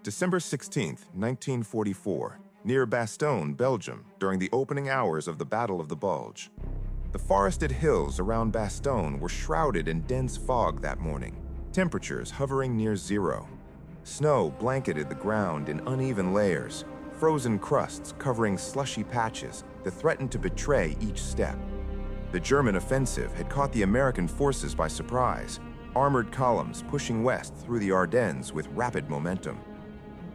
December 16, 1944, near Bastogne, Belgium, during the opening hours of the Battle of the Bulge. The forested hills around Bastogne were shrouded in dense fog that morning, temperatures hovering near zero. Snow blanketed the ground in uneven layers, frozen crusts covering slushy patches that threatened to betray each step. The German offensive had caught the American forces by surprise, armored columns pushing west through the Ardennes with rapid momentum.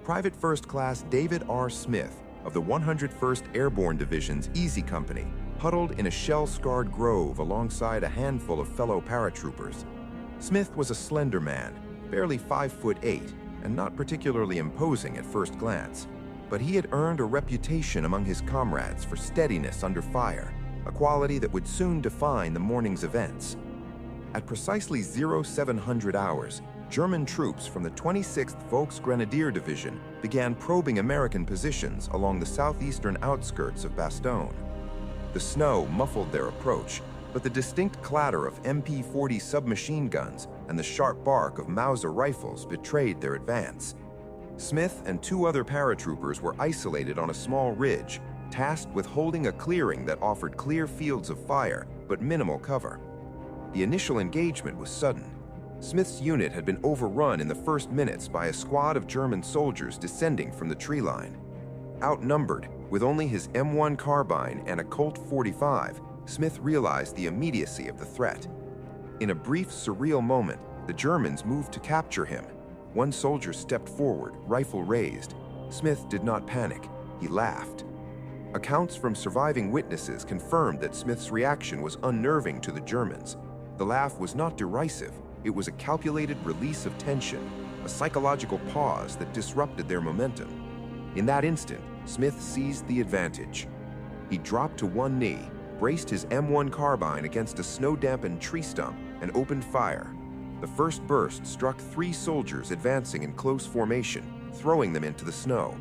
Private First Class David R. Smith of the 101st Airborne Division's Easy Company huddled in a shell-scarred grove alongside a handful of fellow paratroopers. Smith was a slender man, barely 5'8", and not particularly imposing at first glance, but he had earned a reputation among his comrades for steadiness under fire, a quality that would soon define the morning's events. At precisely 0700 hours, German troops from the 26th Volksgrenadier Division began probing American positions along the southeastern outskirts of Bastogne. The snow muffled their approach, but the distinct clatter of MP-40 submachine guns and the sharp bark of Mauser rifles betrayed their advance. Smith and two other paratroopers were isolated on a small ridge, tasked with holding a clearing that offered clear fields of fire but minimal cover. The initial engagement was sudden. Smith's unit had been overrun in the first minutes by a squad of German soldiers descending from the tree line. Outnumbered, with only his M1 carbine and a Colt 45, Smith realized the immediacy of the threat. In a brief, surreal moment, the Germans moved to capture him. One soldier stepped forward, rifle raised. Smith did not panic. He laughed. Accounts from surviving witnesses confirmed that Smith's reaction was unnerving to the Germans. The laugh was not derisive. It was a calculated release of tension, a psychological pause that disrupted their momentum. In that instant, Smith seized the advantage. He dropped to one knee, braced his M1 carbine against a snow-dampened tree stump, and opened fire. The first burst struck three soldiers advancing in close formation, throwing them into the snow.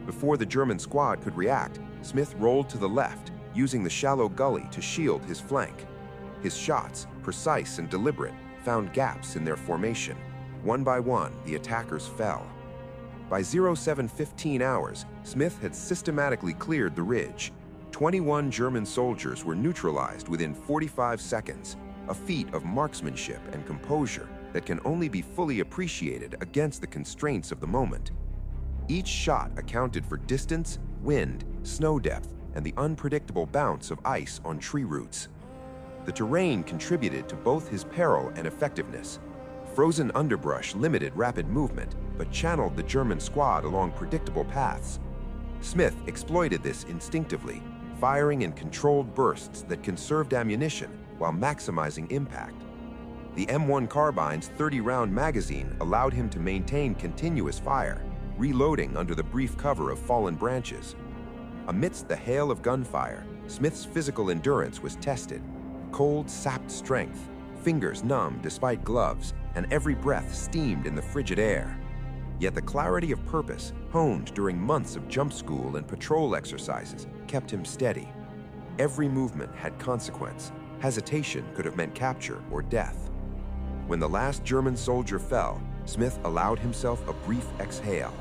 Before the German squad could react, Smith rolled to the left, using the shallow gully to shield his flank. His shots, precise and deliberate, found gaps in their formation. One by one, the attackers fell. By 0715 hours, Smith had systematically cleared the ridge. 21 German soldiers were neutralized within 45 seconds, a feat of marksmanship and composure that can only be fully appreciated against the constraints of the moment. Each shot accounted for distance, wind, snow depth, and the unpredictable bounce of ice on tree roots. The terrain contributed to both his peril and effectiveness. Frozen underbrush limited rapid movement, but channeled the German squad along predictable paths. Smith exploited this instinctively, firing in controlled bursts that conserved ammunition while maximizing impact. The M1 carbine's 30-round magazine allowed him to maintain continuous fire, reloading under the brief cover of fallen branches. Amidst the hail of gunfire, Smith's physical endurance was tested. Cold sapped strength, fingers numb despite gloves, and every breath steamed in the frigid air. Yet the clarity of purpose, honed during months of jump school and patrol exercises, kept him steady. Every movement had consequence. Hesitation could have meant capture or death. When the last German soldier fell, Smith allowed himself a brief exhale.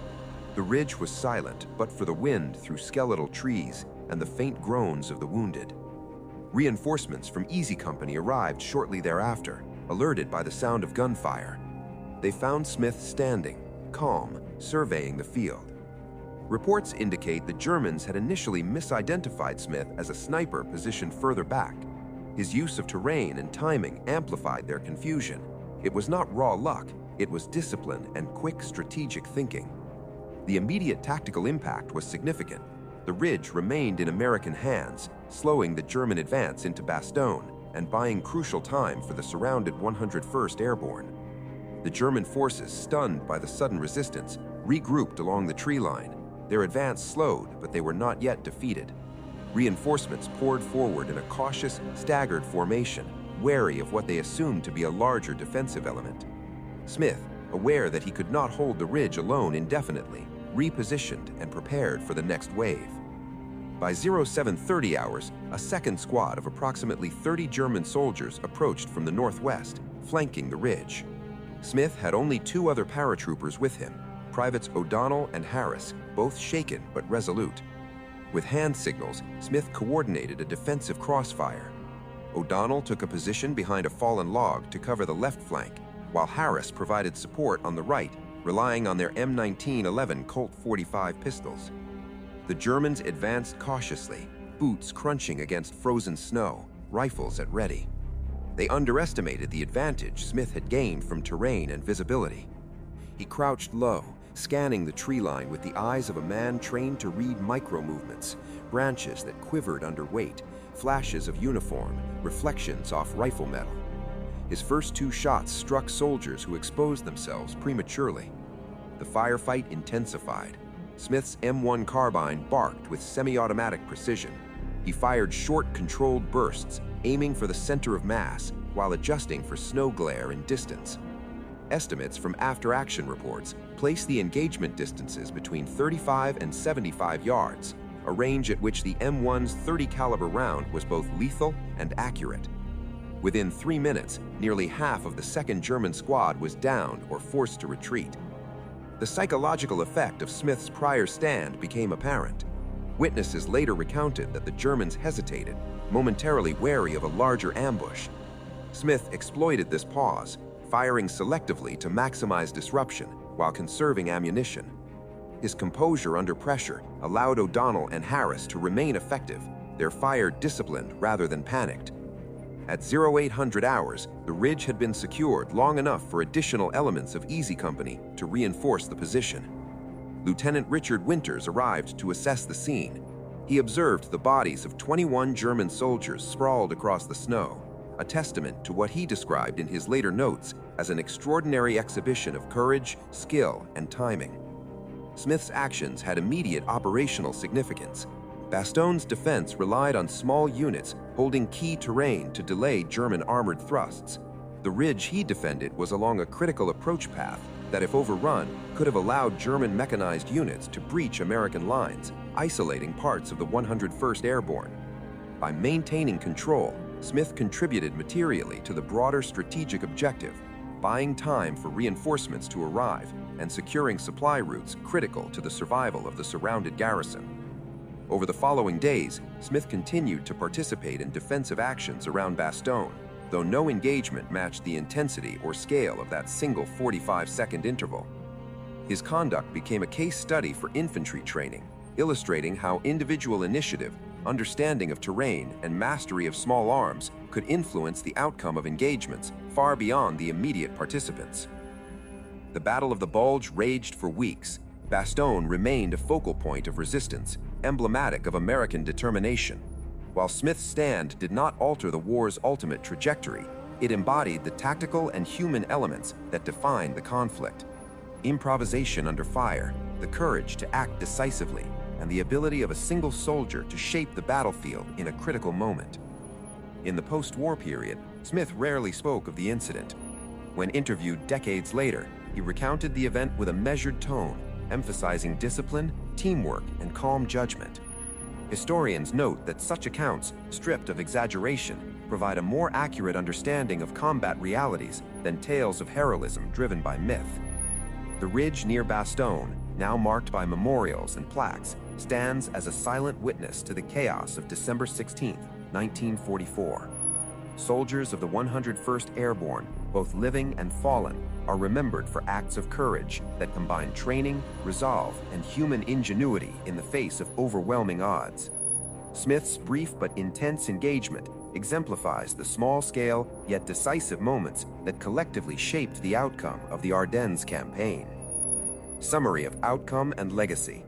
The ridge was silent, but for the wind through skeletal trees and the faint groans of the wounded. Reinforcements from Easy Company arrived shortly thereafter, alerted by the sound of gunfire. They found Smith standing, calm, surveying the field. Reports indicate the Germans had initially misidentified Smith as a sniper positioned further back. His use of terrain and timing amplified their confusion. It was not raw luck, it was discipline and quick strategic thinking. The immediate tactical impact was significant. The ridge remained in American hands, slowing the German advance into Bastogne and buying crucial time for the surrounded 101st Airborne. The German forces, stunned by the sudden resistance, regrouped along the tree line. Their advance slowed, but they were not yet defeated. Reinforcements poured forward in a cautious, staggered formation, wary of what they assumed to be a larger defensive element. Smith, aware that he could not hold the ridge alone indefinitely, repositioned and prepared for the next wave. By 0730 hours, a second squad of approximately 30 German soldiers approached from the northwest, flanking the ridge. Smith had only two other paratroopers with him, Privates O'Donnell and Harris, both shaken but resolute. With hand signals, Smith coordinated a defensive crossfire. O'Donnell took a position behind a fallen log to cover the left flank, while Harris provided support on the right, relying on their M1911 Colt 45 pistols. The Germans advanced cautiously, boots crunching against frozen snow, rifles at ready. They underestimated the advantage Smith had gained from terrain and visibility. He crouched low, scanning the tree line with the eyes of a man trained to read micro-movements, branches that quivered under weight, flashes of uniform, reflections off rifle metal. His first two shots struck soldiers who exposed themselves prematurely. The firefight intensified. Smith's M1 carbine barked with semi-automatic precision. He fired short, controlled bursts, aiming for the center of mass while adjusting for snow glare and distance. Estimates from after-action reports place the engagement distances between 35 and 75 yards, a range at which the M1's .30 caliber round was both lethal and accurate. Within 3 minutes, nearly half of the 2nd German squad was downed or forced to retreat. The psychological effect of Smith's prior stand became apparent. Witnesses later recounted that the Germans hesitated, momentarily wary of a larger ambush. Smith exploited this pause, firing selectively to maximize disruption while conserving ammunition. His composure under pressure allowed O'Donnell and Harris to remain effective, their fire disciplined rather than panicked. At 0800 hours, the ridge had been secured long enough for additional elements of Easy Company to reinforce the position. Lieutenant Richard Winters arrived to assess the scene. He observed the bodies of 21 German soldiers sprawled across the snow, a testament to what he described in his later notes as an extraordinary exhibition of courage, skill, and timing. Smith's actions had immediate operational significance. Bastogne's defense relied on small units holding key terrain to delay German armored thrusts. The ridge he defended was along a critical approach path that, if overrun, could have allowed German mechanized units to breach American lines, isolating parts of the 101st Airborne. By maintaining control, Smith contributed materially to the broader strategic objective, buying time for reinforcements to arrive and securing supply routes critical to the survival of the surrounded garrison. Over the following days, Smith continued to participate in defensive actions around Bastogne, though no engagement matched the intensity or scale of that single 45-second interval. His conduct became a case study for infantry training, illustrating how individual initiative, understanding of terrain, and mastery of small arms could influence the outcome of engagements far beyond the immediate participants. The Battle of the Bulge raged for weeks. Bastogne remained a focal point of resistance, emblematic of American determination. While Smith's stand did not alter the war's ultimate trajectory, it embodied the tactical and human elements that defined the conflict. Improvisation under fire, the courage to act decisively, and the ability of a single soldier to shape the battlefield in a critical moment. In the post-war period, Smith rarely spoke of the incident. When interviewed decades later, he recounted the event with a measured tone, emphasizing discipline, teamwork, and calm judgment. Historians note that such accounts, stripped of exaggeration, provide a more accurate understanding of combat realities than tales of heroism driven by myth. The ridge near Bastogne, now marked by memorials and plaques, stands as a silent witness to the chaos of December 16, 1944. Soldiers of the 101st Airborne, both living and fallen, are remembered for acts of courage that combine training, resolve, and human ingenuity in the face of overwhelming odds. Smith's brief but intense engagement exemplifies the small-scale yet decisive moments that collectively shaped the outcome of the Ardennes campaign. Summary of outcome and legacy.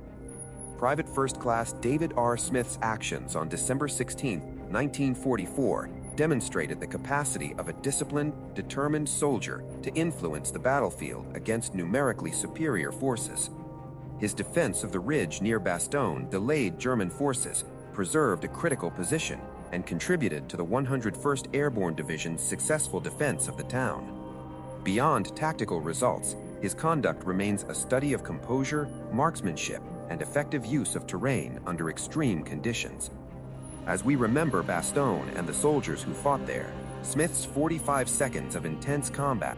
Private First Class David R. Smith's actions on December 16, 1944 demonstrated the capacity of a disciplined, determined soldier to influence the battlefield against numerically superior forces. His defense of the ridge near Bastogne delayed German forces, preserved a critical position, and contributed to the 101st Airborne Division's successful defense of the town. Beyond tactical results, his conduct remains a study of composure, marksmanship, and effective use of terrain under extreme conditions. As we remember Bastogne and the soldiers who fought there, Smith's 45 seconds of intense combat